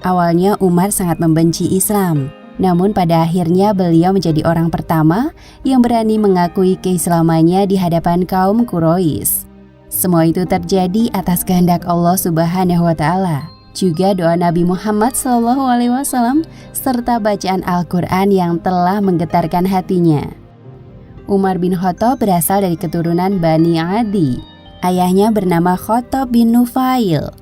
Awalnya Umar sangat membenci Islam, namun pada akhirnya beliau menjadi orang pertama yang berani mengakui keislamannya di hadapan kaum Quraisy. Semua itu terjadi atas kehendak Allah Subhanahu wa Ta'ala, juga doa Nabi Muhammad SAW, serta bacaan Al-Quran yang telah menggetarkan hatinya. Umar bin Khattab berasal dari keturunan Bani Adi. Ayahnya bernama Khattab bin Nufail.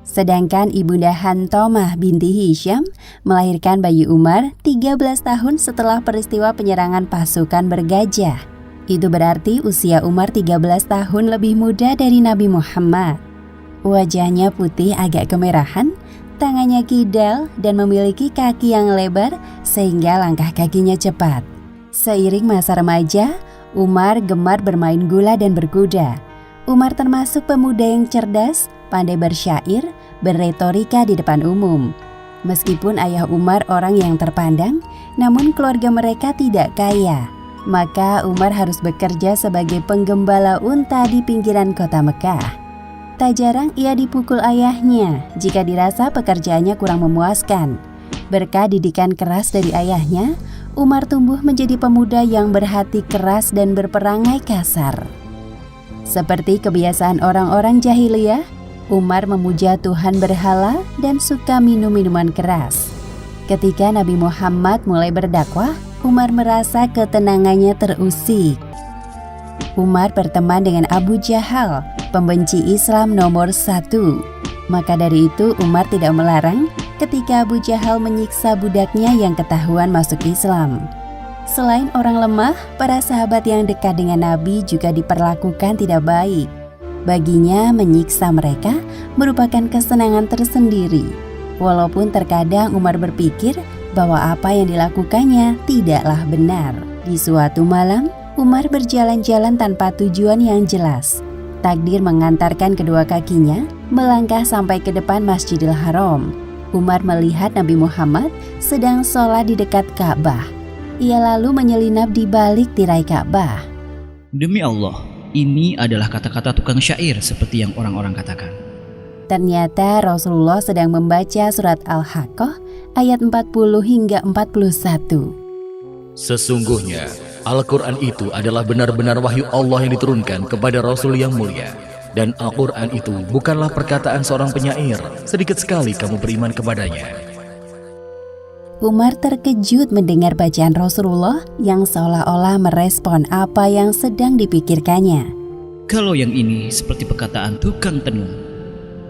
Sedangkan ibunda Hantomah binti Hisham melahirkan bayi Umar 13 tahun setelah peristiwa penyerangan pasukan bergajah. Itu berarti usia Umar 13 tahun lebih muda dari Nabi Muhammad. Wajahnya putih agak kemerahan, tangannya kidal dan memiliki kaki yang lebar sehingga langkah kakinya cepat. Seiring masa remaja, Umar gemar bermain gula dan berkuda. Umar termasuk pemuda yang cerdas, pandai bersyair, berretorika di depan umum. Meskipun ayah Umar orang yang terpandang, namun keluarga mereka tidak kaya. Maka Umar harus bekerja sebagai penggembala unta di pinggiran kota Mekah. Tak jarang ia dipukul ayahnya jika dirasa pekerjaannya kurang memuaskan. Berkat didikan keras dari ayahnya, Umar tumbuh menjadi pemuda yang berhati keras dan berperangai kasar. Seperti kebiasaan orang-orang jahiliyah, Umar memuja Tuhan berhala dan suka minum minuman keras. Ketika Nabi Muhammad mulai berdakwah, Umar merasa ketenangannya terusik. Umar berteman dengan Abu Jahal, pembenci Islam nomor 1. Maka dari itu Umar tidak melarang ketika Abu Jahal menyiksa budaknya yang ketahuan masuk Islam. Selain orang lemah, para sahabat yang dekat dengan Nabi juga diperlakukan tidak baik. Baginya menyiksa mereka merupakan kesenangan tersendiri. Walaupun terkadang Umar berpikir bahwa apa yang dilakukannya tidaklah benar. Di suatu malam, Umar berjalan-jalan tanpa tujuan yang jelas. Takdir mengantarkan kedua kakinya melangkah sampai ke depan Masjidil Haram. Umar melihat Nabi Muhammad sedang sholat di dekat Ka'bah. Ia lalu menyelinap di balik tirai Ka'bah. Demi Allah, ini adalah kata-kata tukang syair seperti yang orang-orang katakan. Ternyata Rasulullah sedang membaca surat Al-Haqqah ayat 40 hingga 41. Sesungguhnya Al-Quran itu adalah benar-benar wahyu Allah yang diturunkan kepada Rasul yang mulia. Dan Al-Quran itu bukanlah perkataan seorang penyair. Sedikit sekali kamu beriman kepadanya. Umar terkejut mendengar bacaan Rasulullah yang seolah-olah merespon apa yang sedang dipikirkannya. Kalau yang ini seperti perkataan tukang tenung.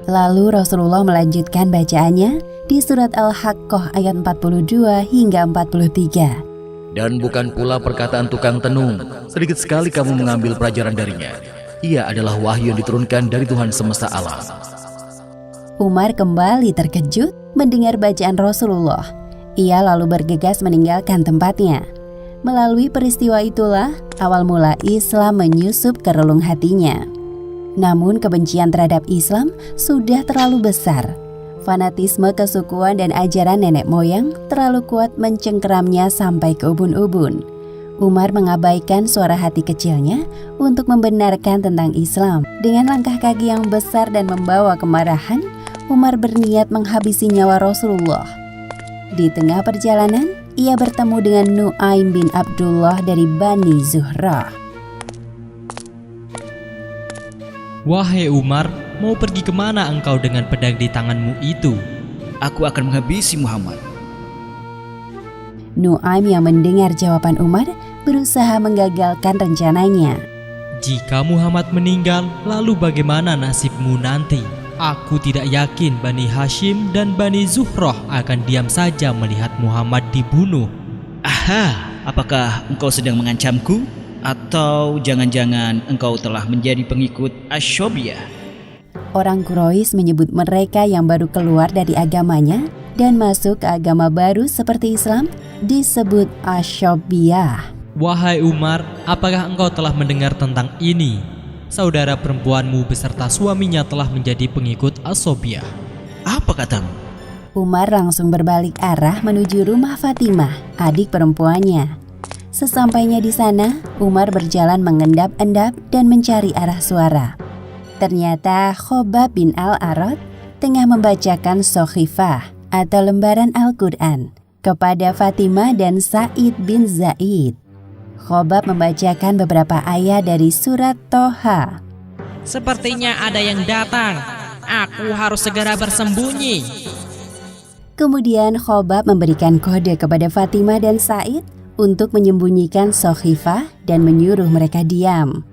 Lalu Rasulullah melanjutkan bacaannya di surat Al-Haqqah ayat 42 hingga 43. Dan bukan pula perkataan tukang tenung. Sedikit sekali kamu mengambil pelajaran darinya. Ia adalah wahyu yang diturunkan dari Tuhan semesta alam. Umar kembali terkejut mendengar bacaan Rasulullah. Ia lalu bergegas meninggalkan tempatnya. Melalui peristiwa itulah awal mula Islam menyusup ke relung hatinya. Namun kebencian terhadap Islam sudah terlalu besar. Fanatisme kesukuan dan ajaran nenek moyang terlalu kuat mencengkeramnya sampai ke ubun-ubun. Umar mengabaikan suara hati kecilnya untuk membenarkan tentang Islam. Dengan langkah kaki yang besar dan membawa kemarahan, Umar berniat menghabisi nyawa Rasulullah. Di tengah perjalanan, ia bertemu dengan Nu'aim bin Abdullah dari Bani Zuhrah. Wahai Umar, mau pergi kemana engkau dengan pedang di tanganmu itu? Aku akan menghabisi Muhammad. Nu'aim yang mendengar jawaban Umar berusaha menggagalkan rencananya. Jika Muhammad meninggal, lalu bagaimana nasibmu nanti? Aku tidak yakin Bani Hashim dan Bani Zuhrah akan diam saja melihat Muhammad dibunuh. Aha, apakah engkau sedang mengancamku? Atau jangan-jangan engkau telah menjadi pengikut Asyobiyah? Orang Quraisy menyebut mereka yang baru keluar dari agamanya dan masuk ke agama baru seperti Islam disebut Asyobiyah. Wahai Umar, apakah engkau telah mendengar tentang ini? Saudara perempuanmu beserta suaminya telah menjadi pengikut Asyobiyah. Apa katamu? Umar langsung berbalik arah menuju rumah Fatimah, adik perempuannya. Sesampainya di sana, Umar berjalan mengendap-endap dan mencari arah suara. Ternyata Khobab bin Al-Arad tengah membacakan Sokhifah, atau lembaran Al-Quran kepada Fatimah dan Sa'id bin Zaid. Khobab membacakan beberapa ayat dari surat Toha. Sepertinya ada yang datang. Aku harus segera bersembunyi. Kemudian Khobab memberikan kode kepada Fatimah dan Sa'id untuk menyembunyikan Sokhifah dan menyuruh mereka diam.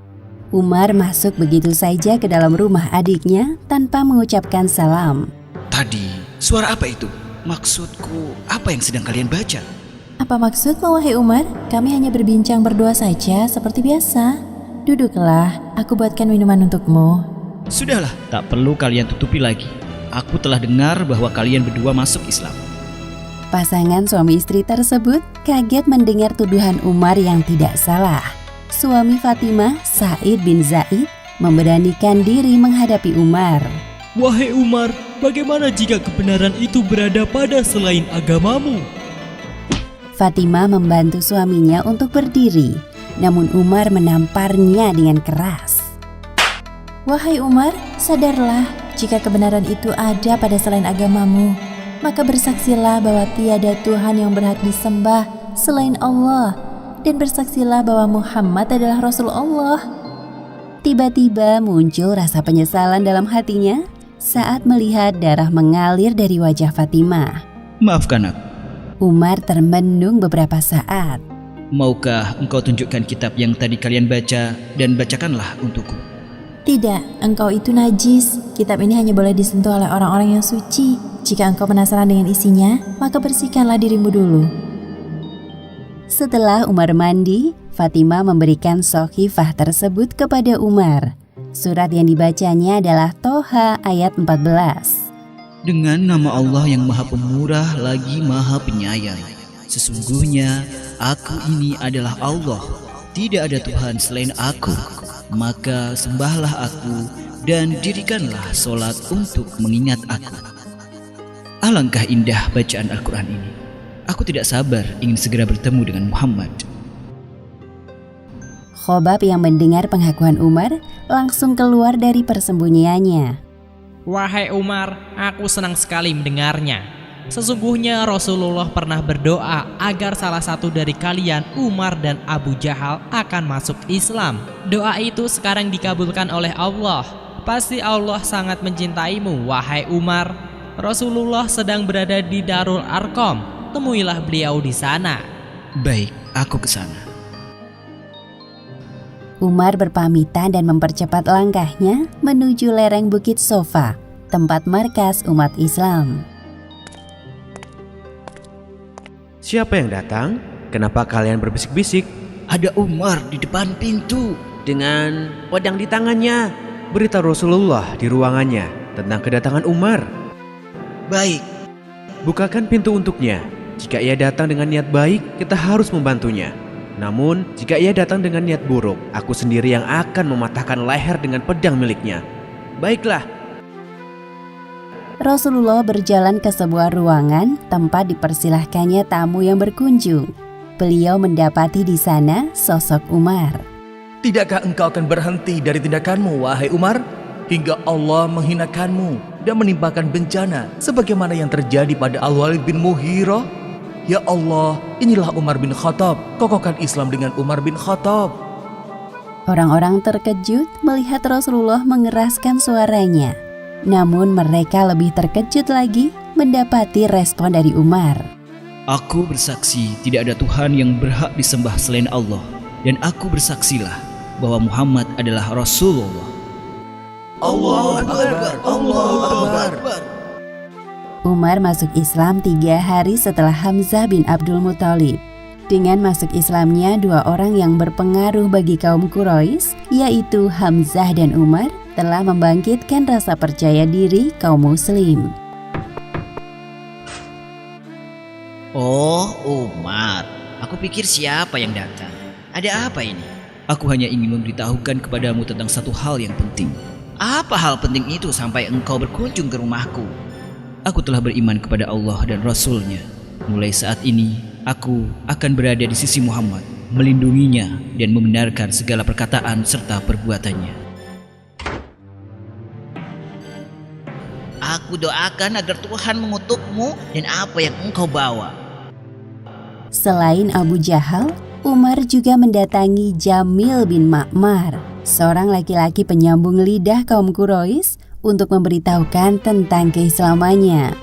Umar masuk begitu saja ke dalam rumah adiknya tanpa mengucapkan salam. Tadi, suara apa itu? Maksudku, apa yang sedang kalian baca? Apa maksudmu, wahai Umar? Kami hanya berbincang berdua saja seperti biasa. Duduklah, aku buatkan minuman untukmu. Sudahlah, tak perlu kalian tutupi lagi. Aku telah dengar bahwa kalian berdua masuk Islam. Pasangan suami istri tersebut kaget mendengar tuduhan Umar yang tidak salah. Suami Fatimah, Sa'id bin Zaid, memberanikan diri menghadapi Umar. Wahai Umar, bagaimana jika kebenaran itu berada pada selain agamamu? Fatimah membantu suaminya untuk berdiri, namun Umar menamparnya dengan keras. Wahai Umar, sadarlah, jika kebenaran itu ada pada selain agamamu, maka bersaksilah bahwa tiada Tuhan yang berhak disembah selain Allah, dan bersaksilah bahwa Muhammad adalah Rasul Allah. Tiba-tiba muncul rasa penyesalan dalam hatinya saat melihat darah mengalir dari wajah Fatimah. Maafkan aku. Umar termenung beberapa saat. Maukah engkau tunjukkan kitab yang tadi kalian baca dan bacakanlah untukku? Tidak, engkau itu najis. Kitab ini hanya boleh disentuh oleh orang-orang yang suci. Jika engkau penasaran dengan isinya, maka bersihkanlah dirimu dulu. Setelah Umar mandi, Fatimah memberikan Sokhifah tersebut kepada Umar. Surat yang dibacanya adalah Toha ayat 14. Dengan nama Allah yang Maha Pemurah lagi Maha Penyayang. Sesungguhnya aku ini adalah Allah. Tidak ada Tuhan selain aku. Maka sembahlah aku dan dirikanlah solat untuk mengingat aku. Alangkah indah bacaan Al-Quran ini. Aku tidak sabar ingin segera bertemu dengan Muhammad. Khobab yang mendengar pengakuan Umar langsung keluar dari persembunyiannya. Wahai Umar, aku senang sekali mendengarnya. Sesungguhnya Rasulullah pernah berdoa agar salah satu dari kalian, Umar dan Abu Jahal, akan masuk Islam. Doa itu sekarang dikabulkan oleh Allah. Pasti Allah sangat mencintaimu, wahai Umar. Rasulullah sedang berada di Darul Arqam. Temuilah beliau di sana. Baik, aku ke sana. Umar berpamitan dan mempercepat langkahnya menuju lereng Bukit Sofa, tempat markas umat Islam. Siapa yang datang? Kenapa kalian berbisik-bisik? Ada Umar di depan pintu. Dengan pedang di tangannya. Berita Rasulullah di ruangannya tentang kedatangan Umar. Baik. Bukakan pintu untuknya. Jika ia datang dengan niat baik, kita harus membantunya. Namun, jika ia datang dengan niat buruk, aku sendiri yang akan mematahkan leher dengan pedang miliknya. Baiklah. Rasulullah berjalan ke sebuah ruangan tempat dipersilahkannya tamu yang berkunjung. Beliau mendapati di sana sosok Umar. Tidakkah engkau akan berhenti dari tindakanmu, wahai Umar? Hingga Allah menghinakanmu dan menimpakan bencana sebagaimana yang terjadi pada Al-Walid bin Mughirah? Ya Allah, inilah Umar bin Khattab. Kokohkan Islam dengan Umar bin Khattab. Orang-orang terkejut melihat Rasulullah mengeraskan suaranya. Namun mereka lebih terkejut lagi mendapati respon dari Umar. Aku bersaksi tidak ada Tuhan yang berhak disembah selain Allah. Dan aku bersaksilah bahwa Muhammad adalah Rasulullah. Allahu Akbar, Allahu Akbar. Umar masuk Islam 3 hari setelah Hamzah bin Abdul Muthalib. Dengan masuk Islamnya 2 orang yang berpengaruh bagi kaum Quraisy, yaitu Hamzah dan Umar, telah membangkitkan rasa percaya diri kaum muslim. Oh, Umar. Aku pikir siapa yang datang. Ada apa ini? Aku hanya ingin memberitahukan kepadamu tentang satu hal yang penting. Apa hal penting itu sampai engkau berkunjung ke rumahku? Aku telah beriman kepada Allah dan Rasul-Nya. Mulai saat ini, aku akan berada di sisi Muhammad, melindunginya dan membenarkan segala perkataan serta perbuatannya. Aku Aku doakan agar Tuhan mengutukmu dan apa yang engkau bawa. Selain Abu Jahal, Umar juga mendatangi Jamil bin Ma'mar, seorang laki-laki penyambung lidah kaum Quraisy, untuk memberitahukan tentang keislamannya.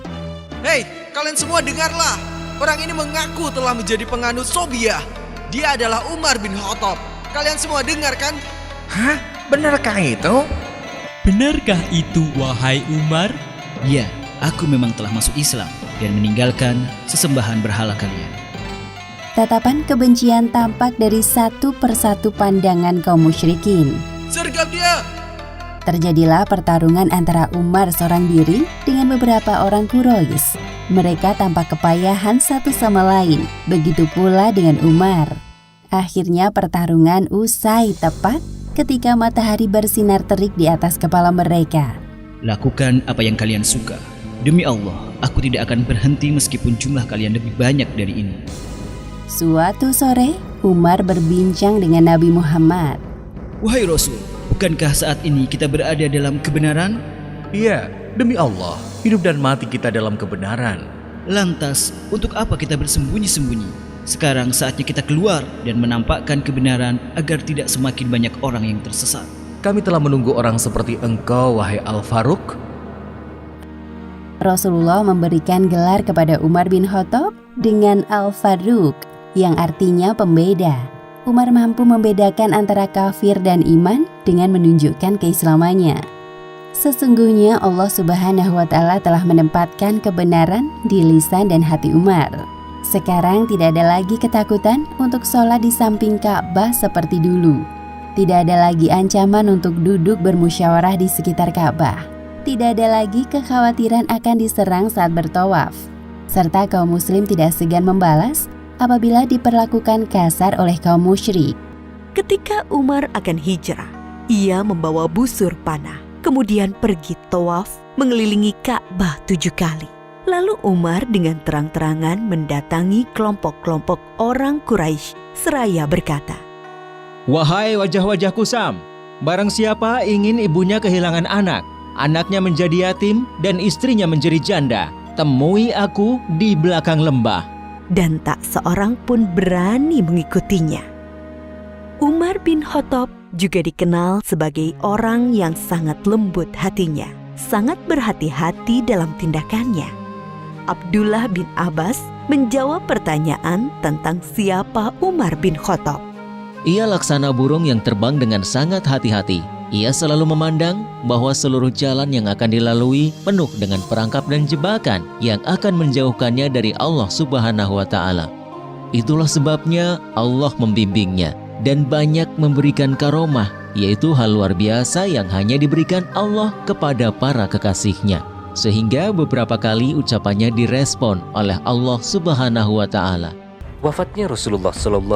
Hei, kalian semua dengarlah. Orang ini mengaku telah menjadi penganut Sobiah. Dia adalah Umar bin Khattab. Kalian semua dengar kan? Hah? Benarkah itu? Benarkah itu, wahai Umar? Ya, aku memang telah masuk Islam dan meninggalkan sesembahan berhala kalian. Tatapan kebencian tampak dari satu persatu pandangan kaum musyrikin. Sergap dia! Terjadilah pertarungan antara Umar seorang diri dengan beberapa orang Quraisy. Mereka tampak kepayahan satu sama lain, begitu pula dengan Umar. Akhirnya pertarungan usai tepat ketika matahari bersinar terik di atas kepala mereka. Lakukan apa yang kalian suka. Demi Allah, aku tidak akan berhenti meskipun jumlah kalian lebih banyak dari ini. Suatu sore, Umar berbincang dengan Nabi Muhammad. Wahai Rasul, bukankah saat ini kita berada dalam kebenaran? Iya, demi Allah, hidup dan mati kita dalam kebenaran. Lantas, untuk apa kita bersembunyi-sembunyi? Sekarang saatnya kita keluar dan menampakkan kebenaran agar tidak semakin banyak orang yang tersesat. Kami telah menunggu orang seperti engkau, wahai Al-Faruq. Rasulullah memberikan gelar kepada Umar bin Khattab dengan Al-Faruq, yang artinya pembeda. Umar mampu membedakan antara kafir dan iman dengan menunjukkan keislamannya. Sesungguhnya Allah Subhanahu wa Ta'ala telah menempatkan kebenaran di lisan dan hati Umar. Sekarang tidak ada lagi ketakutan untuk sholat di samping Ka'bah seperti dulu. Tidak ada lagi ancaman untuk duduk bermusyawarah di sekitar Ka'bah. Tidak ada lagi kekhawatiran akan diserang saat bertawaf. Serta kaum muslim tidak segan membalas apabila diperlakukan kasar oleh kaum musyrik. Ketika Umar akan hijrah, ia membawa busur panah, kemudian pergi tawaf mengelilingi Ka'bah 7 kali. Lalu Umar dengan terang-terangan mendatangi kelompok-kelompok orang Quraisy seraya berkata, "Wahai wajah-wajah kusam, barang siapa ingin ibunya kehilangan anak, anaknya menjadi yatim dan istrinya menjadi janda, temui aku di belakang lembah." Dan tak seorang pun berani mengikutinya. Umar bin Khattab juga dikenal sebagai orang yang sangat lembut hatinya, sangat berhati-hati dalam tindakannya. Abdullah bin Abbas menjawab pertanyaan tentang siapa Umar bin Khattab. Ia laksana burung yang terbang dengan sangat hati-hati. Ia selalu memandang bahwa seluruh jalan yang akan dilalui penuh dengan perangkap dan jebakan yang akan menjauhkannya dari Allah Subhanahu wa Ta'ala. Itulah sebabnya Allah membimbingnya dan banyak memberikan karomah, yaitu hal luar biasa yang hanya diberikan Allah kepada para kekasihnya. Sehingga beberapa kali ucapannya direspon oleh Allah Subhanahu wa Ta'ala. Wafatnya Rasulullah SAW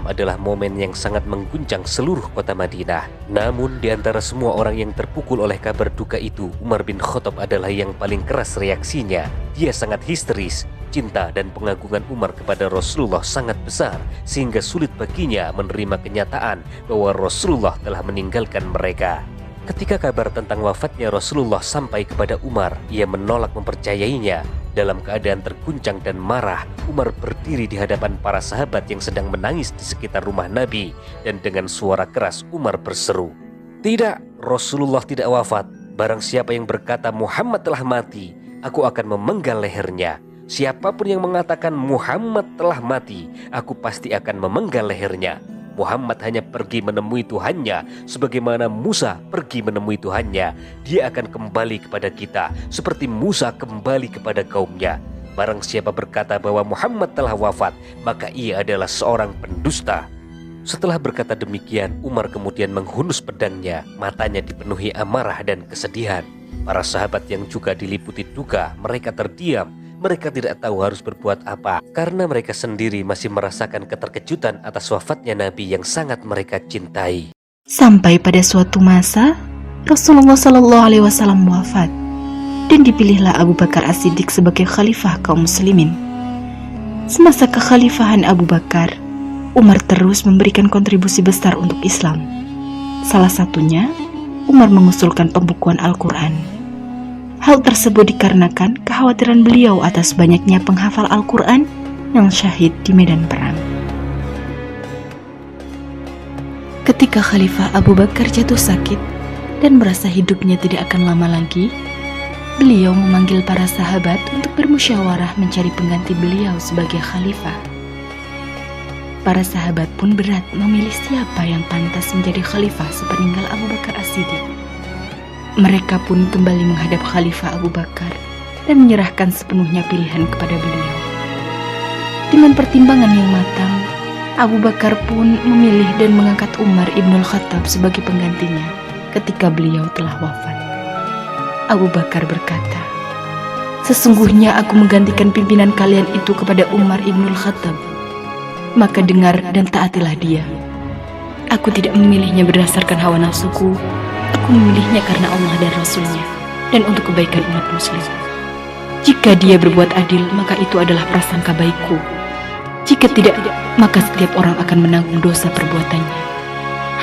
adalah momen yang sangat mengguncang seluruh kota Madinah. Namun di antara semua orang yang terpukul oleh kabar duka itu, Umar bin Khattab adalah yang paling keras reaksinya. Dia sangat histeris. Cinta dan pengagungan Umar kepada Rasulullah sangat besar, sehingga sulit baginya menerima kenyataan bahwa Rasulullah telah meninggalkan mereka. Ketika kabar tentang wafatnya Rasulullah sampai kepada Umar, ia menolak mempercayainya. Dalam keadaan terguncang dan marah, Umar berdiri di hadapan para sahabat yang sedang menangis di sekitar rumah Nabi, dan dengan suara keras Umar berseru, "Tidak, Rasulullah tidak wafat. Barang siapa yang berkata Muhammad telah mati, aku akan memenggal lehernya. Siapapun yang mengatakan Muhammad telah mati, aku pasti akan memenggal lehernya. Muhammad hanya pergi menemui Tuhannya sebagaimana Musa pergi menemui Tuhannya. Dia akan kembali kepada kita seperti Musa kembali kepada kaumnya. Barang siapa berkata bahwa Muhammad telah wafat, maka ia adalah seorang pendusta." Setelah berkata demikian, Umar kemudian menghunus pedangnya. Matanya dipenuhi amarah dan kesedihan. Para sahabat yang juga diliputi duka, mereka terdiam. Mereka tidak tahu harus berbuat apa, karena mereka sendiri masih merasakan keterkejutan atas wafatnya Nabi yang sangat mereka cintai. Sampai pada suatu masa, Rasulullah SAW wafat, dan dipilihlah Abu Bakar As-Siddiq sebagai khalifah kaum muslimin. Semasa kekhalifahan Abu Bakar, Umar terus memberikan kontribusi besar untuk Islam. Salah satunya, Umar mengusulkan pembukuan Al-Quran. Hal tersebut dikarenakan kekhawatiran beliau atas banyaknya penghafal Al-Quran yang syahid di medan perang. Ketika Khalifah Abu Bakar jatuh sakit dan merasa hidupnya tidak akan lama lagi, beliau memanggil para sahabat untuk bermusyawarah mencari pengganti beliau sebagai khalifah. Para sahabat pun berat memilih siapa yang pantas menjadi khalifah sepeninggal Abu Bakar As-Siddiq. Mereka pun kembali menghadap Khalifah Abu Bakar dan menyerahkan sepenuhnya pilihan kepada beliau. Dengan pertimbangan yang matang, Abu Bakar pun memilih dan mengangkat Umar ibnul Khattab sebagai penggantinya ketika beliau telah wafat. Abu Bakar berkata, "Sesungguhnya aku menggantikan pimpinan kalian itu kepada Umar ibnul Khattab. Maka dengar dan taatilah dia. Aku tidak memilihnya berdasarkan hawa nafsuku. Aku memilihnya karena Allah dan Rasulnya dan untuk kebaikan umat muslim. Jika dia berbuat adil, maka itu adalah prasangka baikku. Jika tidak, maka setiap orang akan menanggung dosa perbuatannya.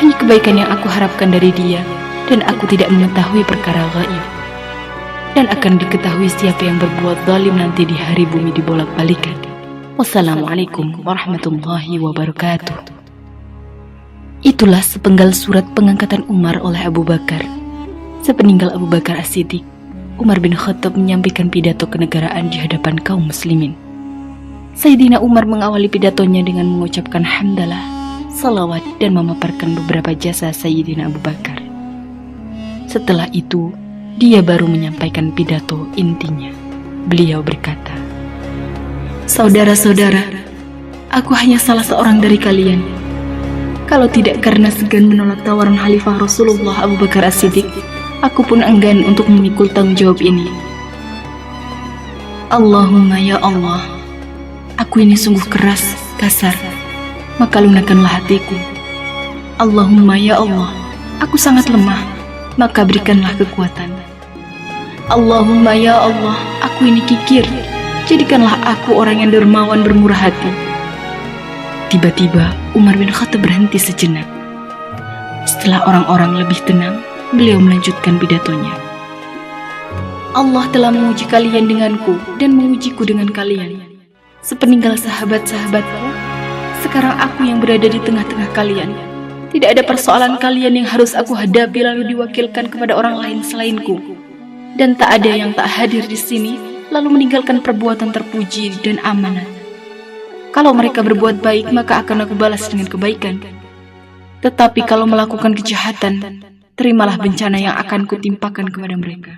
Hanya kebaikan yang aku harapkan dari dia, dan aku tidak mengetahui perkara gaib. Dan akan diketahui siapa yang berbuat zalim nanti di hari bumi dibolak-balikan. Wassalamualaikum warahmatullahi wabarakatuh." Itulah sepenggal surat pengangkatan Umar oleh Abu Bakar. Sepeninggal Abu Bakar As-Siddiq, Umar bin Khattab menyampaikan pidato kenegaraan di hadapan kaum muslimin. Sayyidina Umar mengawali pidatonya dengan mengucapkan hamdalah, salawat, dan memaparkan beberapa jasa Sayyidina Abu Bakar. Setelah itu, dia baru menyampaikan pidato intinya. Beliau berkata, "Saudara-saudara, aku hanya salah seorang dari kalian. Kalau tidak karena segan menolak tawaran Khalifah Rasulullah Abu Bakar As-Siddiq, aku pun enggan untuk memikul tanggung jawab ini. Allahumma ya Allah, aku ini sungguh keras, kasar, maka lunakkanlah hatiku. Allahumma ya Allah, aku sangat lemah, maka berikanlah kekuatan. Allahumma ya Allah, aku ini kikir, jadikanlah aku orang yang dermawan bermurah hati." Tiba-tiba Umar bin Khattab berhenti sejenak. Setelah orang-orang lebih tenang, beliau melanjutkan pidatonya. "Allah telah menguji kalian denganku dan mengujiku dengan kalian. Sepeninggal sahabat-sahabatku, sekarang aku yang berada di tengah-tengah kalian. Tidak ada persoalan kalian yang harus aku hadapi lalu diwakilkan kepada orang lain selainku. Dan tak ada yang tak hadir di sini lalu meninggalkan perbuatan terpuji dan amanah. Kalau mereka berbuat baik, maka akan aku balas dengan kebaikan. Tetapi kalau melakukan kejahatan, terimalah bencana yang akan kutimpakan kepada mereka."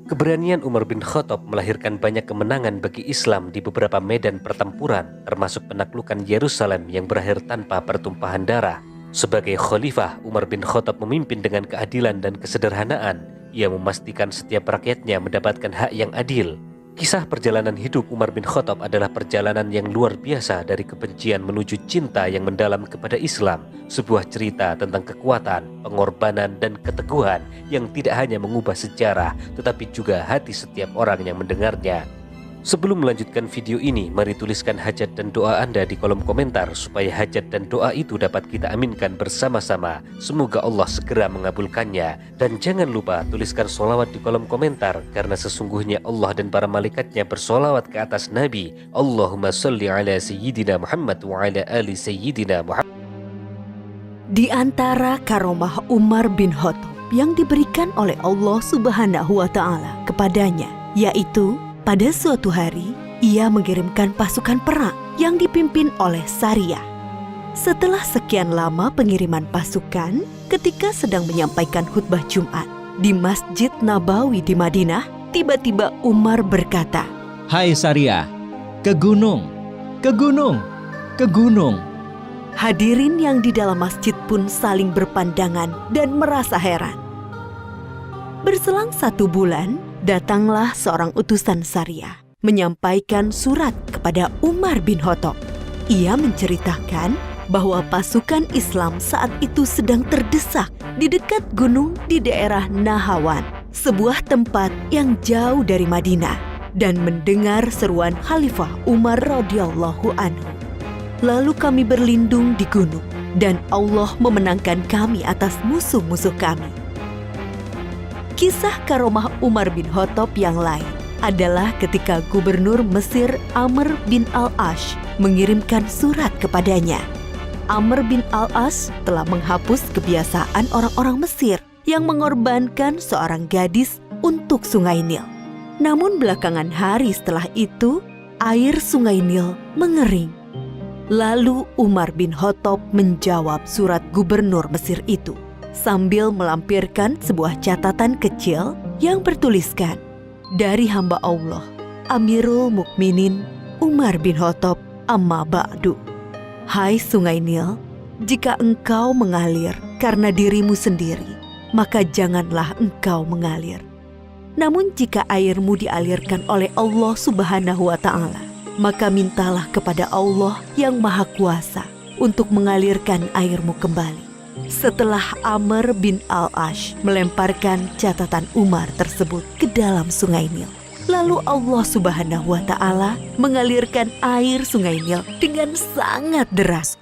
Keberanian Umar bin Khattab melahirkan banyak kemenangan bagi Islam di beberapa medan pertempuran, termasuk penaklukan Yerusalem yang berakhir tanpa pertumpahan darah. Sebagai khalifah, Umar bin Khattab memimpin dengan keadilan dan kesederhanaan. Ia memastikan setiap rakyatnya mendapatkan hak yang adil. Kisah perjalanan hidup Umar bin Khattab adalah perjalanan yang luar biasa dari kebencian menuju cinta yang mendalam kepada Islam. Sebuah cerita tentang kekuatan, pengorbanan, dan keteguhan yang tidak hanya mengubah sejarah, tetapi juga hati setiap orang yang mendengarnya. Sebelum melanjutkan video ini, mari tuliskan hajat dan doa Anda di kolom komentar supaya hajat dan doa itu dapat kita aminkan bersama-sama. Semoga Allah segera mengabulkannya. Dan jangan lupa tuliskan sholawat di kolom komentar, karena sesungguhnya Allah dan para malaikatnya bersolawat ke atas Nabi. Allahumma salli ala Sayyidina Muhammad wa ala ali Sayyidina Muhammad. Di antara karomah Umar bin Khattab yang diberikan oleh Allah Subhanahu wa Ta'ala kepadanya, yaitu pada suatu hari, ia mengirimkan pasukan perang yang dipimpin oleh Sariyah. Setelah sekian lama pengiriman pasukan, ketika sedang menyampaikan khutbah Jumat di Masjid Nabawi di Madinah, tiba-tiba Umar berkata, "Hai Sariyah, ke gunung, ke gunung, ke gunung." Hadirin yang di dalam masjid pun saling berpandangan dan merasa heran. Berselang 1 bulan, datanglah seorang utusan Sariyah menyampaikan surat kepada Umar bin Khattab. Ia menceritakan bahwa pasukan Islam saat itu sedang terdesak di dekat gunung di daerah Nahawan, sebuah tempat yang jauh dari Madinah, dan mendengar seruan Khalifah Umar radhiyallahu anhu. Lalu kami berlindung di gunung, dan Allah memenangkan kami atas musuh-musuh kami. Kisah karomah Umar bin Khattab yang lain adalah ketika Gubernur Mesir Amr bin Al-Ash mengirimkan surat kepadanya. Amr bin Al-Ash telah menghapus kebiasaan orang-orang Mesir yang mengorbankan seorang gadis untuk Sungai Nil. Namun belakangan hari setelah itu, air Sungai Nil mengering. Lalu Umar bin Khattab menjawab surat Gubernur Mesir itu sambil melampirkan sebuah catatan kecil yang bertuliskan, dari hamba Allah, Amirul Mukminin Umar bin Khattab, amma ba'du. Hai Sungai Nil, jika engkau mengalir karena dirimu sendiri, maka janganlah engkau mengalir. Namun jika airmu dialirkan oleh Allah Subhanahu wa Ta'ala, maka mintalah kepada Allah yang Maha Kuasa untuk mengalirkan airmu kembali. Setelah Amr bin Al-Ash melemparkan catatan Umar tersebut ke dalam Sungai Nil, lalu Allah Subhanahu wa Ta'ala mengalirkan air Sungai Nil dengan sangat deras.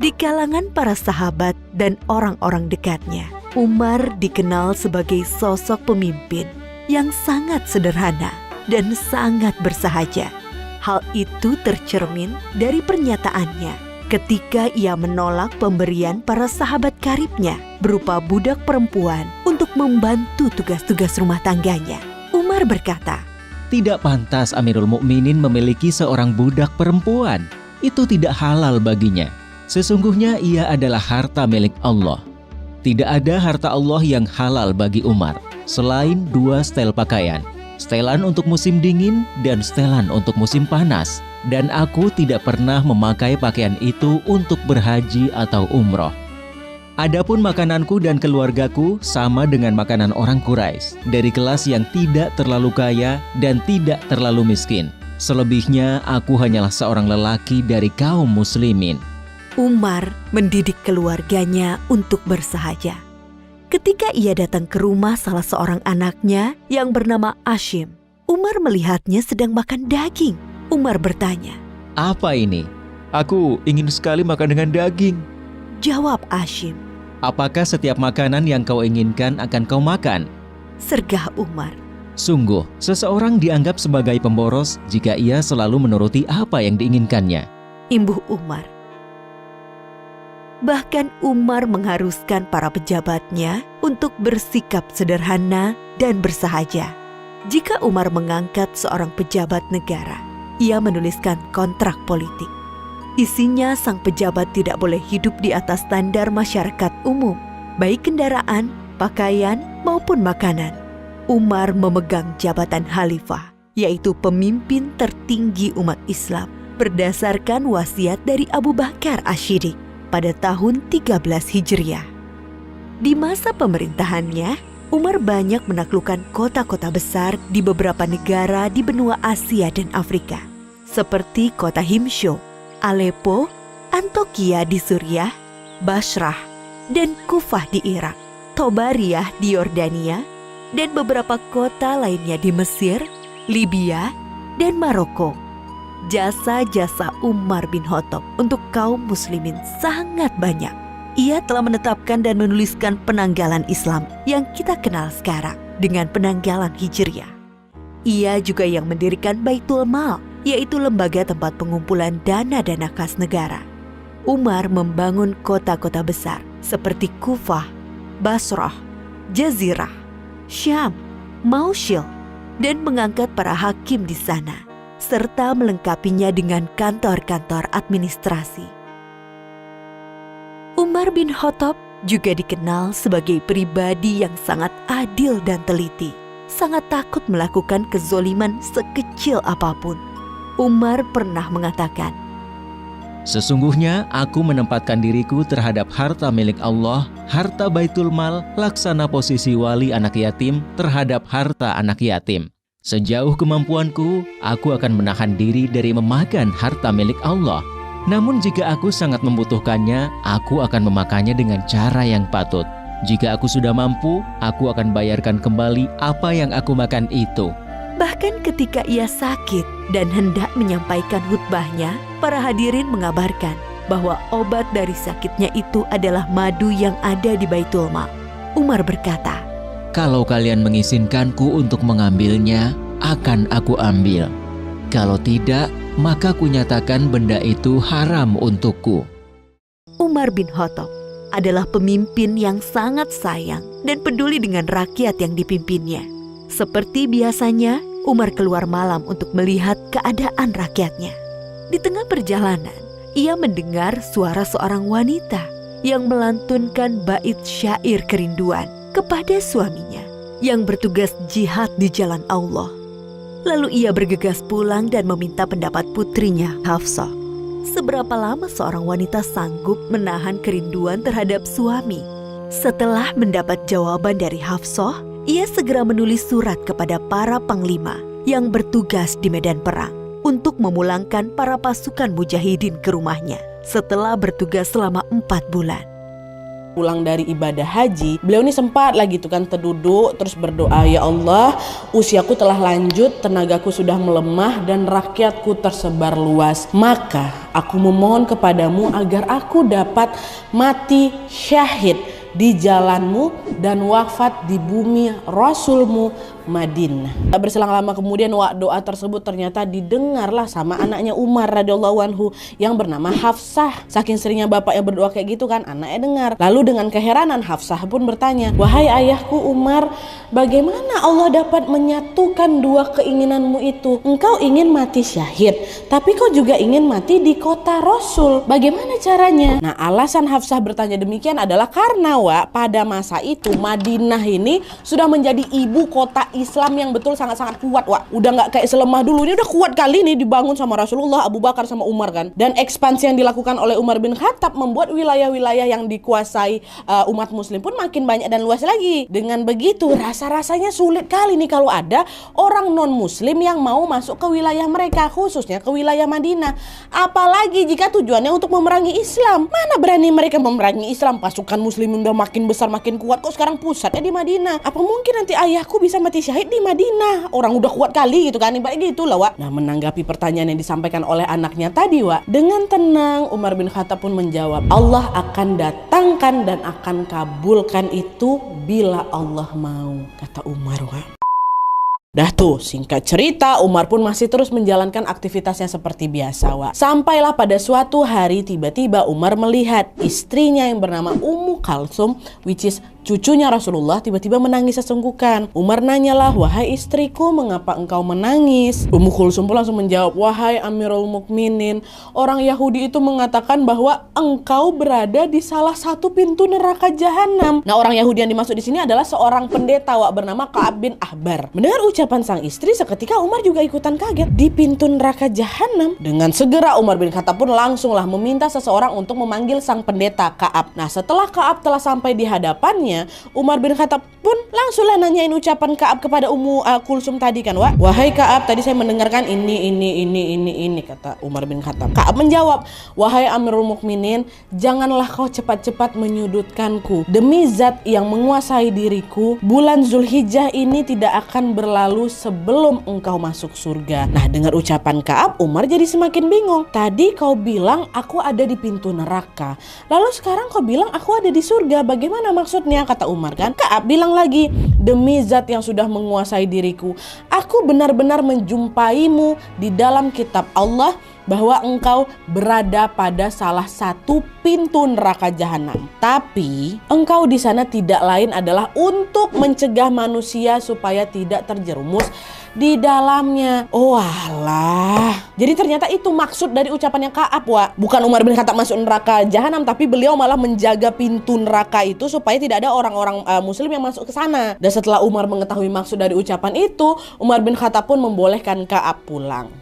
Di kalangan para sahabat dan orang-orang dekatnya, Umar dikenal sebagai sosok pemimpin yang sangat sederhana dan sangat bersahaja. Hal itu tercermin dari pernyataannya ketika ia menolak pemberian para sahabat karibnya berupa budak perempuan untuk membantu tugas-tugas rumah tangganya. Umar berkata, Tidak pantas Amirul Mukminin memiliki seorang budak perempuan. Itu tidak halal baginya. Sesungguhnya ia adalah harta milik Allah. Tidak ada harta Allah yang halal bagi Umar, selain 2 setel pakaian. Setelan untuk musim dingin dan setelan untuk musim panas. Dan aku tidak pernah memakai pakaian itu untuk berhaji atau umroh. Adapun makananku dan keluargaku sama dengan makanan orang Quraisy, dari kelas yang tidak terlalu kaya dan tidak terlalu miskin. Selebihnya aku hanyalah seorang lelaki dari kaum muslimin. Umar mendidik keluarganya untuk bersahaja. Ketika ia datang ke rumah salah seorang anaknya yang bernama Ashim, Umar melihatnya sedang makan daging. Umar bertanya, Apa ini? Aku ingin sekali makan dengan daging. Jawab Ashim, Apakah setiap makanan yang kau inginkan akan kau makan? Sergah Umar, Sungguh, seseorang dianggap sebagai pemboros jika ia selalu menuruti apa yang diinginkannya. imbuh Umar. Bahkan Umar mengharuskan para pejabatnya untuk bersikap sederhana dan bersahaja. Jika Umar mengangkat seorang pejabat negara, ia menuliskan kontrak politik. Isinya sang pejabat tidak boleh hidup di atas standar masyarakat umum, baik kendaraan, pakaian, maupun makanan. Umar memegang jabatan khalifah, yaitu pemimpin tertinggi umat Islam, berdasarkan wasiat dari Abu Bakar Asy-Syiddiq pada tahun 13 Hijriah. Di masa pemerintahannya, Umar banyak menaklukkan kota-kota besar di beberapa negara di benua Asia dan Afrika, seperti kota Himsho, Aleppo, Antokia di Suriah, Basrah, dan Kufah di Irak, Tobariyah di Yordania, dan beberapa kota lainnya di Mesir, Libya, dan Maroko. Jasa-jasa Umar bin Khattab untuk kaum muslimin sangat banyak. Ia telah menetapkan dan menuliskan penanggalan Islam yang kita kenal sekarang dengan penanggalan Hijriah. Ia juga yang mendirikan Baitul Mal, yaitu lembaga tempat pengumpulan dana-dana kas negara. Umar membangun kota-kota besar seperti Kufah, Basrah, Jazirah, Syam, Mausil, dan mengangkat para hakim di sana, serta melengkapinya dengan kantor-kantor administrasi. Umar bin Khattab juga dikenal sebagai pribadi yang sangat adil dan teliti, sangat takut melakukan kezoliman sekecil apapun. Umar pernah mengatakan, Sesungguhnya aku menempatkan diriku terhadap harta milik Allah, harta Baitul Mal, laksana posisi wali anak yatim terhadap harta anak yatim. Sejauh kemampuanku, aku akan menahan diri dari memakan harta milik Allah. Namun jika aku sangat membutuhkannya, aku akan memakannya dengan cara yang patut. Jika aku sudah mampu, aku akan bayarkan kembali apa yang aku makan itu. Bahkan ketika ia sakit dan hendak menyampaikan khutbahnya, para hadirin mengabarkan bahwa obat dari sakitnya itu adalah madu yang ada di Baitul Mal. Umar berkata, Kalau kalian mengizinkanku untuk mengambilnya, akan aku ambil. Kalau tidak, maka kunyatakan benda itu haram untukku. Umar bin Khattab adalah pemimpin yang sangat sayang dan peduli dengan rakyat yang dipimpinnya. Seperti biasanya, Umar keluar malam untuk melihat keadaan rakyatnya. Di tengah perjalanan, ia mendengar suara seorang wanita yang melantunkan bait syair kerinduan kepada suaminya yang bertugas jihad di jalan Allah. Lalu ia bergegas pulang dan meminta pendapat putrinya, Hafsah. Seberapa lama seorang wanita sanggup menahan kerinduan terhadap suami? Setelah mendapat jawaban dari Hafsah, ia segera menulis surat kepada para panglima yang bertugas di medan perang untuk memulangkan para pasukan mujahidin ke rumahnya setelah bertugas selama 4 bulan. Pulang dari ibadah haji, beliau ini sempat lagi tuh kan terduduk terus berdoa, ya Allah, usiaku telah lanjut, tenagaku sudah melemah dan rakyatku tersebar luas. Maka aku memohon kepadamu agar aku dapat mati syahid di jalanmu dan wafat di bumi Rasulmu Madinah. Tak berselang lama kemudian doa tersebut ternyata didengarlah sama anaknya Umar radhiyallahu anhu yang bernama Hafsah. Saking seringnya bapak yang berdoa kayak gitu kan, anaknya dengar. Lalu dengan keheranan Hafsah pun bertanya, wahai ayahku Umar, bagaimana Allah dapat menyatukan dua keinginanmu itu? Engkau ingin mati syahid, tapi kau juga ingin mati di kota Rasul. Bagaimana caranya? Nah, alasan Hafsah bertanya demikian adalah karena pada masa itu Madinah ini sudah menjadi ibu kota Islam yang betul sangat-sangat kuat, udah nggak kayak selemah dulu, ini udah kuat kali nih dibangun sama Rasulullah, Abu Bakar sama Umar kan. Dan ekspansi yang dilakukan oleh Umar bin Khattab membuat wilayah-wilayah yang dikuasai umat muslim pun makin banyak dan luas lagi. Dengan begitu rasa-rasanya sulit kali nih kalau ada orang non muslim yang mau masuk ke wilayah mereka, khususnya ke wilayah Madinah. Apalagi jika tujuannya untuk memerangi Islam. Mana berani mereka memerangi Islam, pasukan muslim udah makin besar makin kuat, kok sekarang pusatnya di Madinah. Apa mungkin nanti ayahku bisa mati syahid di Madinah? Orang udah kuat kali gitu kan, ibarat gitu lah Nah, menanggapi pertanyaan yang disampaikan oleh anaknya tadi dengan tenang Umar bin Khattab pun menjawab, Allah akan datangkan dan akan kabulkan itu bila Allah mau, kata Umar. Dah tuh, singkat cerita Umar pun masih terus menjalankan aktivitasnya seperti biasa Sampailah pada suatu hari tiba-tiba Umar melihat istrinya yang bernama Ummu Kalsum, which is cucunya Rasulullah, tiba-tiba menangis sesenggukan. Umar nanyalah, wahai istriku, mengapa engkau menangis? Ummu Kulsum pun langsung menjawab, wahai Amirul Mukminin, orang Yahudi itu mengatakan bahwa engkau berada di salah satu pintu neraka jahanam. Nah, orang Yahudi yang dimaksud di sini adalah seorang pendeta bernama Ka'ab bin Ahbar. Mendengar ucapan sang istri, seketika Umar juga ikutan kaget. Di pintu neraka jahanam. Dengan segera Umar bin Khattab pun langsunglah meminta seseorang untuk memanggil sang pendeta Ka'ab. Nah, setelah Ka'ab telah sampai di hadapannya, Umar bin Khattab pun langsunglah nanyain ucapan Ka'ab kepada Ummu Kulsum tadi kan, wahai Ka'ab, tadi saya mendengarkan ini, kata Umar bin Khattab. Ka'ab menjawab, wahai Amirul Mukminin, janganlah kau cepat-cepat menyudutkanku. Demi zat yang menguasai diriku, bulan Zulhijjah ini tidak akan berlalu sebelum engkau masuk surga. Nah, dengar ucapan Ka'ab, Umar jadi semakin bingung. Tadi kau bilang aku ada di pintu neraka, lalu sekarang kau bilang aku ada di surga. Bagaimana maksudnya? Kata Umar kan. Ka'ab bilang lagi, demi zat yang sudah menguasai diriku, aku benar-benar menjumpaimu di dalam kitab Allah bahwa engkau berada pada salah satu pintu neraka jahanam. Tapi engkau di sana tidak lain adalah untuk mencegah manusia supaya tidak terjerumus di dalamnya. Oh alah. Jadi ternyata itu maksud dari ucapannya Ka'ab, bukan Umar bin Khattab masuk neraka jahanam, tapi beliau malah menjaga pintu neraka itu supaya tidak ada orang-orang muslim yang masuk ke sana. Dan setelah Umar mengetahui maksud dari ucapan itu, Umar bin Khattab pun membolehkan Ka'ab pulang.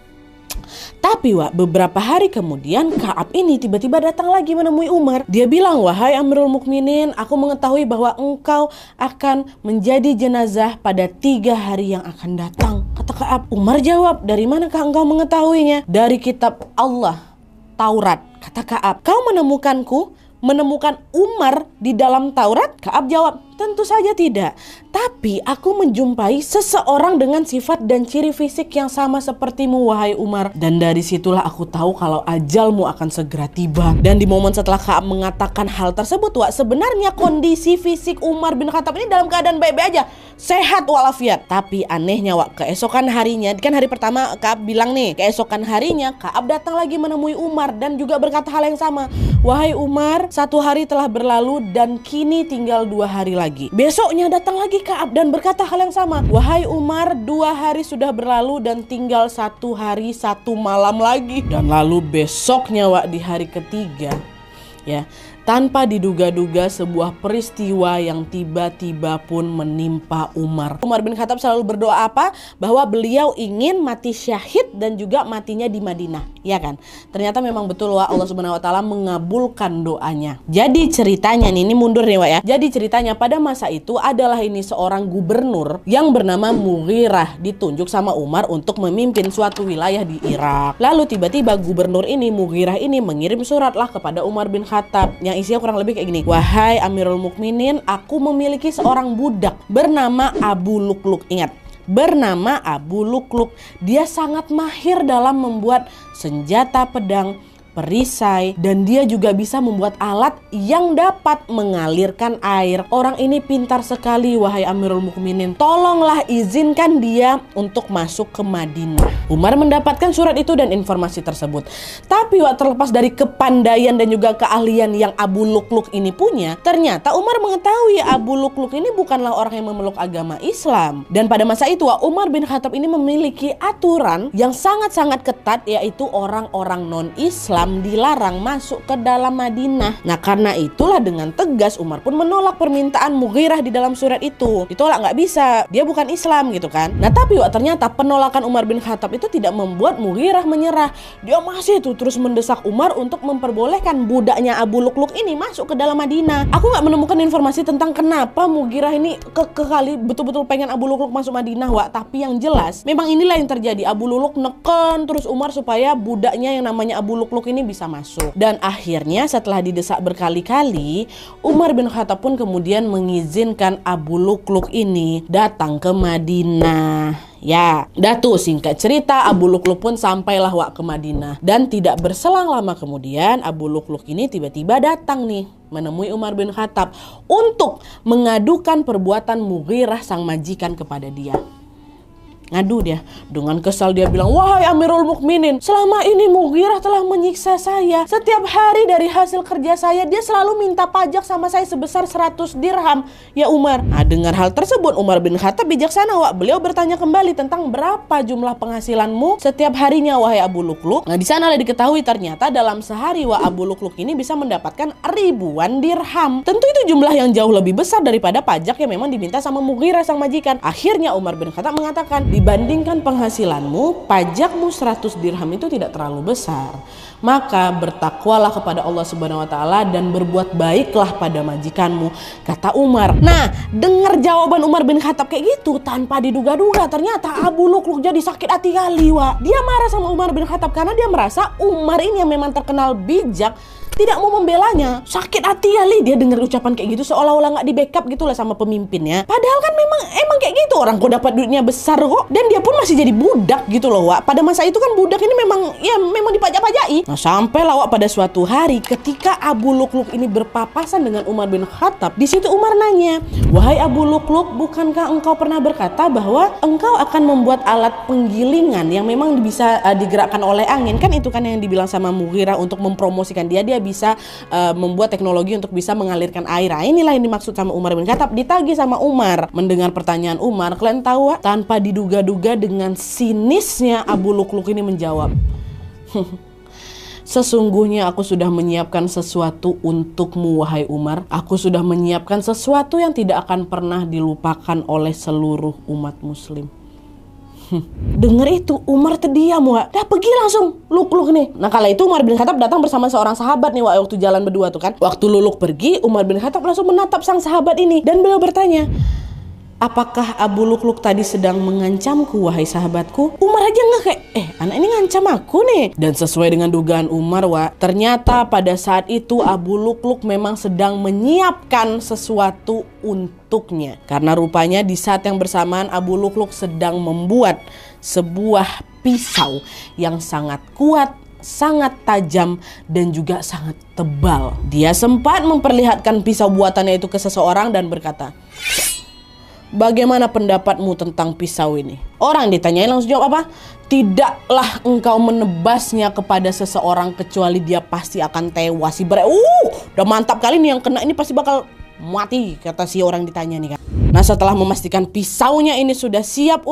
Tapi beberapa hari kemudian Ka'ab ini tiba-tiba datang lagi menemui Umar. Dia bilang, wahai Amirul Mukminin, aku mengetahui bahwa engkau akan menjadi jenazah pada 3 hari yang akan datang, kata Ka'ab. Umar jawab, dari manakah engkau mengetahuinya? Dari kitab Allah, Taurat, kata Ka'ab. Kau menemukan Umar di dalam Taurat? Ka'ab jawab, tentu saja tidak. Tapi aku menjumpai seseorang dengan sifat dan ciri fisik yang sama sepertimu wahai Umar. Dan dari situlah aku tahu kalau ajalmu akan segera tiba. Dan di momen setelah Ka'ab mengatakan hal tersebut, Wak, sebenarnya kondisi fisik Umar bin Khattab ini dalam keadaan baik-baik aja, sehat walafiat. Tapi anehnya, Wak, keesokan harinya, kan hari pertama Ka'ab bilang nih, keesokan harinya Ka'ab datang lagi menemui Umar dan juga berkata hal yang sama. Wahai Umar, 1 hari telah berlalu dan kini tinggal 2 hari lagi. Besoknya datang lagi Ka'ab dan berkata hal yang sama. Wahai Umar, 2 hari sudah berlalu dan tinggal 1 hari 1 malam lagi. Dan lalu besoknya, Wak, di hari ketiga, ya, tanpa diduga-duga sebuah peristiwa yang tiba-tiba pun menimpa Umar. Umar bin Khattab selalu berdoa apa? Bahwa beliau ingin mati syahid dan juga matinya di Madinah, ya kan? Ternyata memang betul, Wak, Allah Subhanahu wa taala mengabulkan doanya. Jadi ceritanya nih, ini mundur nih, Wak, ya. Jadi ceritanya pada masa itu adalah ini seorang gubernur yang bernama Mughirah ditunjuk sama Umar untuk memimpin suatu wilayah di Irak. Lalu tiba-tiba gubernur ini, Mughirah ini, mengirim suratlah kepada Umar bin Khattab yang isinya kurang lebih kayak gini. Wahai Amirul Mukminin, aku memiliki seorang budak bernama Abu Lukluk. Ingat, bernama Abu Lukluk. Dia sangat mahir dalam membuat senjata pedang, perisai, dan dia juga bisa membuat alat yang dapat mengalirkan air. Orang ini pintar sekali wahai Amirul Mukminin. Tolonglah izinkan dia untuk masuk ke Madinah. Umar mendapatkan surat itu dan informasi tersebut. Tapi terlepas dari kepandaian dan juga keahlian yang Abu Lukluk ini punya, ternyata Umar mengetahui Abu Lukluk ini bukanlah orang yang memeluk agama Islam. Dan pada masa itu Umar bin Khattab ini memiliki aturan yang sangat-sangat ketat, yaitu orang-orang non-Islam dilarang masuk ke dalam Madinah. Nah, karena itulah dengan tegas Umar pun menolak permintaan Mughirah di dalam surat itu. Ditolak, nggak bisa, dia bukan Islam gitu kan. Nah, tapi ternyata penolakan Umar bin Khattab itu tidak membuat Mughirah menyerah. Dia masih tuh terus mendesak Umar untuk memperbolehkan budaknya Abu Lukluk ini masuk ke dalam Madinah. Aku nggak menemukan informasi tentang kenapa Mughirah ini kekali betul-betul pengen Abu Lukluk masuk Madinah, Wak. Tapi yang jelas memang inilah yang terjadi. Abu Lukluk neken terus Umar supaya budaknya yang namanya Abu Lukluk ini bisa masuk. Dan akhirnya setelah didesak berkali-kali, Umar bin Khattab pun kemudian mengizinkan Abu Lukluk ini datang ke Madinah. Ya, dah tuh singkat cerita Abu Lukluk pun sampailah ke Madinah. Dan tidak berselang lama kemudian Abu Lukluk ini tiba-tiba datang nih menemui Umar bin Khattab untuk mengadukan perbuatan Mughirah sang majikan kepada dia. Ngadu dia, dengan kesal dia bilang, wahai Amirul Mukminin, selama ini Mughirah telah menyiksa saya. Setiap hari dari hasil kerja saya, dia selalu minta pajak sama saya sebesar 100 dirham. Ya Umar. Nah, dengar hal tersebut Umar bin Khattab bijaksana, Wak. Beliau bertanya kembali tentang berapa jumlah penghasilanmu setiap harinya wahai Abu Lukluk. Nah, di sanalah diketahui ternyata dalam sehari Abu Lukluk ini bisa mendapatkan ribuan dirham. Tentu itu jumlah yang jauh lebih besar daripada pajak yang memang diminta sama Mughirah sang majikan. Akhirnya Umar bin Khattab mengatakan, dibandingkan penghasilanmu, pajakmu 100 dirham itu tidak terlalu besar. Maka bertakwalah kepada Allah Subhanahu wa taala dan berbuat baiklah pada majikanmu, kata Umar. Nah, dengar jawaban Umar bin Khattab kayak gitu tanpa diduga-duga, ternyata Abu Lukluk jadi sakit hati kali, Wak. Dia marah sama Umar bin Khattab karena dia merasa Umar ini yang memang terkenal bijak tidak mau membelanya. Sakit hati kali dia dengar ucapan kayak gitu, seolah-olah nggak di backup gitu lah sama pemimpinnya. Padahal kan emang kayak gitu, orang kok dapat duitnya besar kok, dan dia pun masih jadi budak gitu loh, Wak. Pada masa itu kan budak ini memang dipajak-pajaki. Nah, sampai Wak pada suatu hari ketika Abu Lukluk ini berpapasan dengan Umar bin Khattab, di situ Umar nanya, wahai Abu Lukluk, bukankah engkau pernah berkata bahwa engkau akan membuat alat penggilingan yang memang bisa digerakkan oleh angin? Kan itu kan yang dibilang sama Mughirah untuk mempromosikan dia bisa membuat teknologi untuk bisa mengalirkan air. Nah, inilah yang dimaksud sama Umar bin Khattab. Ditagih sama Umar. Mendengar pertanyaan Umar, kalian tahu, Wak, tanpa diduga-duga dengan sinisnya Abu Lukluk ini menjawab, sesungguhnya aku sudah menyiapkan sesuatu untukmu wahai Umar. Aku sudah menyiapkan sesuatu yang tidak akan pernah dilupakan oleh seluruh umat muslim. Dengar itu Umar terdiam, Wak. Dah pergi langsung Lukluk nih. Nah, kala itu Umar bin Khattab datang bersama seorang sahabat nih, Wak, waktu jalan berdua tuh kan. Waktu Lukluk pergi, Umar bin Khattab langsung menatap sang sahabat ini dan beliau bertanya, apakah Abu Lukluk tadi sedang mengancamku wahai sahabatku? Umar aja nggak kayak, anak ini ngancam aku nih. Dan sesuai dengan dugaan Umar, ternyata pada saat itu Abu Lukluk memang sedang menyiapkan sesuatu untuknya. Karena rupanya di saat yang bersamaan Abu Lukluk sedang membuat sebuah pisau yang sangat kuat, sangat tajam, dan juga sangat tebal. Dia sempat memperlihatkan pisau buatannya itu ke seseorang dan berkata, bagaimana pendapatmu tentang pisau ini? Orang ditanyain langsung jawab apa? Tidaklah engkau menebasnya kepada seseorang kecuali dia pasti akan tewas. Udah mantap kali nih, yang kena ini pasti bakal mati, kata si orang ditanya nih kan. Nah, setelah memastikan pisaunya ini sudah siap,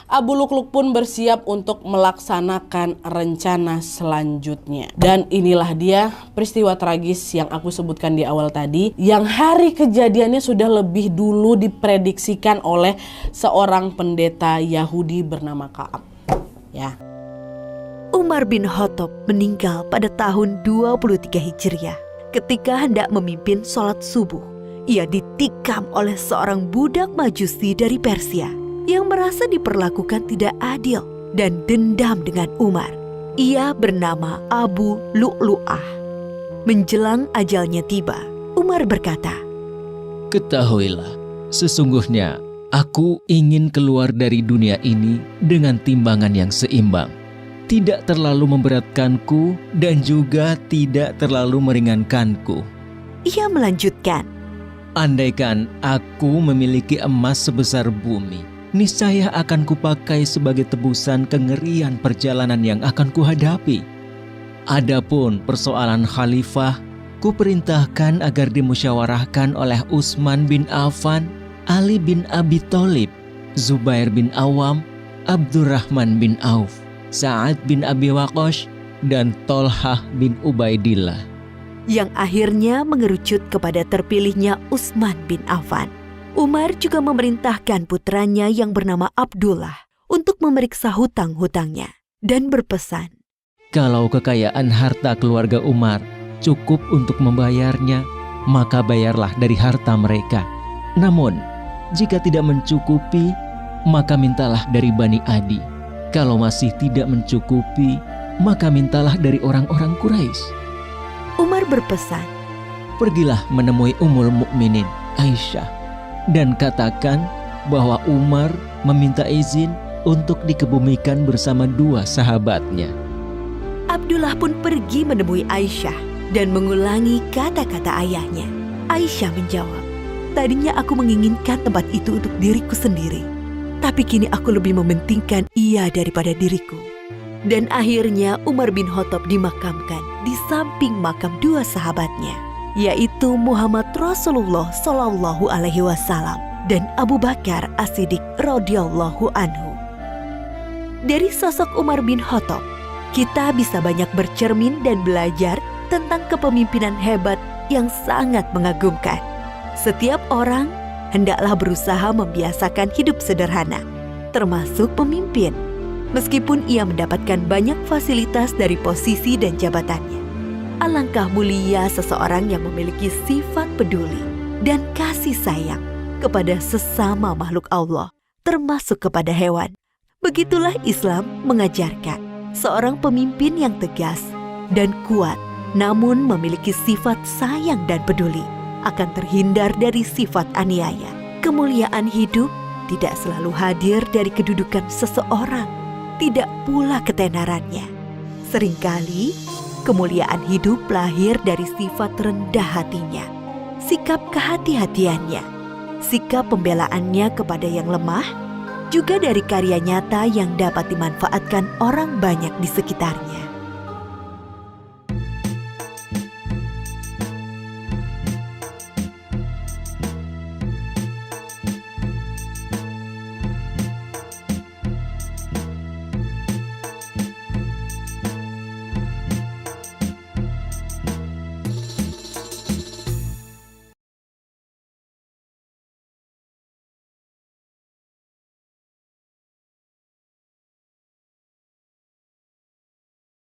Abu Lukluk pun bersiap untuk melaksanakan rencana selanjutnya. Dan inilah dia peristiwa tragis yang aku sebutkan di awal tadi, yang hari kejadiannya sudah lebih dulu diprediksikan oleh seorang pendeta Yahudi bernama Ka'ab. Ya. Umar bin Khattab meninggal pada tahun 23 Hijriah ketika hendak memimpin sholat subuh. Ia ditikam oleh seorang budak Majusi dari Persia yang merasa diperlakukan tidak adil dan dendam dengan Umar. Ia bernama Abu Lu'lu'ah. Menjelang ajalnya tiba, Umar berkata, Ketahuilah, sesungguhnya aku ingin keluar dari dunia ini dengan timbangan yang seimbang. Tidak terlalu memberatkanku dan juga tidak terlalu meringankanku. Ia melanjutkan, Andaikan aku memiliki emas sebesar bumi, niscaya akan kupakai sebagai tebusan kengerian perjalanan yang akan kuhadapi. Adapun persoalan khalifah, kuperintahkan agar dimusyawarahkan oleh Utsman bin Affan, Ali bin Abi Thalib, Zubair bin Awam, Abdurrahman bin Auf, Sa'ad bin Abi Waqqas, dan Tolhah bin Ubaidillah. Yang akhirnya mengerucut kepada terpilihnya Utsman bin Affan. Umar juga memerintahkan putranya yang bernama Abdullah untuk memeriksa hutang-hutangnya dan berpesan, Kalau kekayaan harta keluarga Umar cukup untuk membayarnya, maka bayarlah dari harta mereka. Namun, jika tidak mencukupi, maka mintalah dari Bani Adi. Kalau masih tidak mencukupi, maka mintalah dari orang-orang Quraisy. Umar berpesan, Pergilah menemui Ummul Mukminin Aisyah dan katakan bahwa Umar meminta izin untuk dikebumikan bersama dua sahabatnya. Abdullah pun pergi menemui Aisyah dan mengulangi kata-kata ayahnya. Aisyah menjawab, Tadinya aku menginginkan tempat itu untuk diriku sendiri, tapi kini aku lebih mementingkan ia daripada diriku. Dan akhirnya Umar bin Khattab dimakamkan di samping makam dua sahabatnya, yaitu Muhammad Rasulullah Shallallahu Alaihi Wasallam dan Abu Bakar As-Siddiq radhiyallahu anhu. Dari sosok Umar bin Khattab, kita bisa banyak bercermin dan belajar tentang kepemimpinan hebat yang sangat mengagumkan. Setiap orang hendaklah berusaha membiasakan hidup sederhana, termasuk pemimpin. Meskipun ia mendapatkan banyak fasilitas dari posisi dan jabatannya, alangkah mulia seseorang yang memiliki sifat peduli dan kasih sayang kepada sesama makhluk Allah, termasuk kepada hewan. Begitulah Islam mengajarkan seorang pemimpin yang tegas dan kuat, namun memiliki sifat sayang dan peduli, akan terhindar dari sifat aniaya. Kemuliaan hidup tidak selalu hadir dari kedudukan seseorang, tidak pula ketenarannya. Seringkali kemuliaan hidup lahir dari sifat rendah hatinya, sikap kehati-hatiannya, sikap pembelaannya kepada yang lemah, juga dari karya nyata yang dapat dimanfaatkan orang banyak di sekitarnya.